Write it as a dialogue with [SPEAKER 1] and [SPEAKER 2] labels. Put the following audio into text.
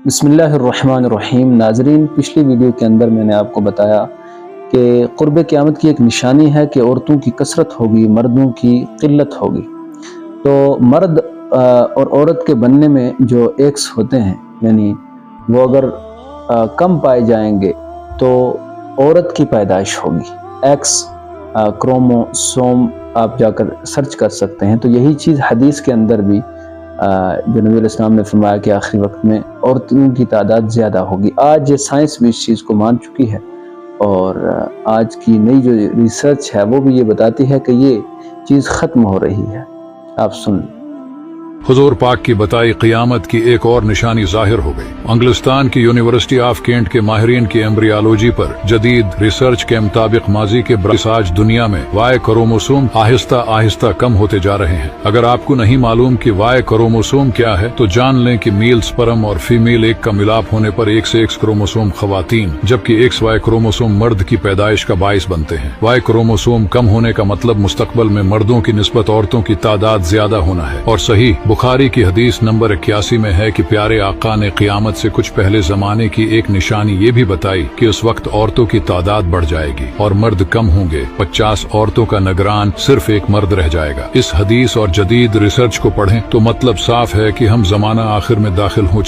[SPEAKER 1] بسم اللہ الرحمن الرحیم۔ ناظرین، پچھلی ویڈیو کے اندر میں نے آپ کو بتایا کہ قرب قیامت کی ایک نشانی ہے کہ عورتوں کی کثرت ہوگی، مردوں کی قلت ہوگی۔ تو مرد اور عورت کے بننے میں جو ایکس ہوتے ہیں، یعنی وہ اگر کم پائے جائیں گے تو عورت کی پیدائش ہوگی۔ ایکس کروموسوم آپ جا کر سرچ کر سکتے ہیں۔ تو یہی چیز حدیث کے اندر بھی جو نبی علیہ السلام نے فرمایا کہ آخری وقت میں عورتوں کی تعداد زیادہ ہوگی۔ آج سائنس بھی اس چیز کو مان چکی ہے، اور آج کی نئی جو ریسرچ ہے وہ بھی یہ بتاتی ہے کہ یہ چیز ختم ہو رہی ہے۔ آپ سن
[SPEAKER 2] حضور پاک کی بتائی قیامت کی ایک اور نشانی ظاہر ہو گئی۔ انگلستان کی یونیورسٹی آف کینٹ کے ماہرین کی ایمبریالوجی پر جدید ریسرچ کے مطابق ماضی کے برعکس آج دنیا میں وائی کروموسوم آہستہ آہستہ کم ہوتے جا رہے ہیں۔ اگر آپ کو نہیں معلوم کہ وائی کروموسوم کیا ہے تو جان لیں کہ میل سپرم اور فیمیل ایک کا ملاپ ہونے پر ایکس ایکس کروموسوم خواتین جبکہ ایکس وائی کروموسوم مرد کی پیدائش کا باعث بنتے ہیں۔ وائی کروموسوم کم ہونے کا مطلب مستقبل میں مردوں کی نسبت عورتوں کی تعداد زیادہ ہونا ہے، اور صحیح بخاری کی حدیث نمبر 81 میں ہے کہ پیارے آقا نے قیامت سے کچھ پہلے زمانے کی ایک نشانی یہ بھی بتائی کہ اس وقت عورتوں کی تعداد بڑھ جائے گی اور مرد کم ہوں گے۔ 50 عورتوں کا نگران صرف ایک مرد رہ جائے گا۔ اس حدیث اور جدید ریسرچ کو پڑھیں تو مطلب صاف ہے کہ ہم زمانہ آخر میں داخل ہو چکے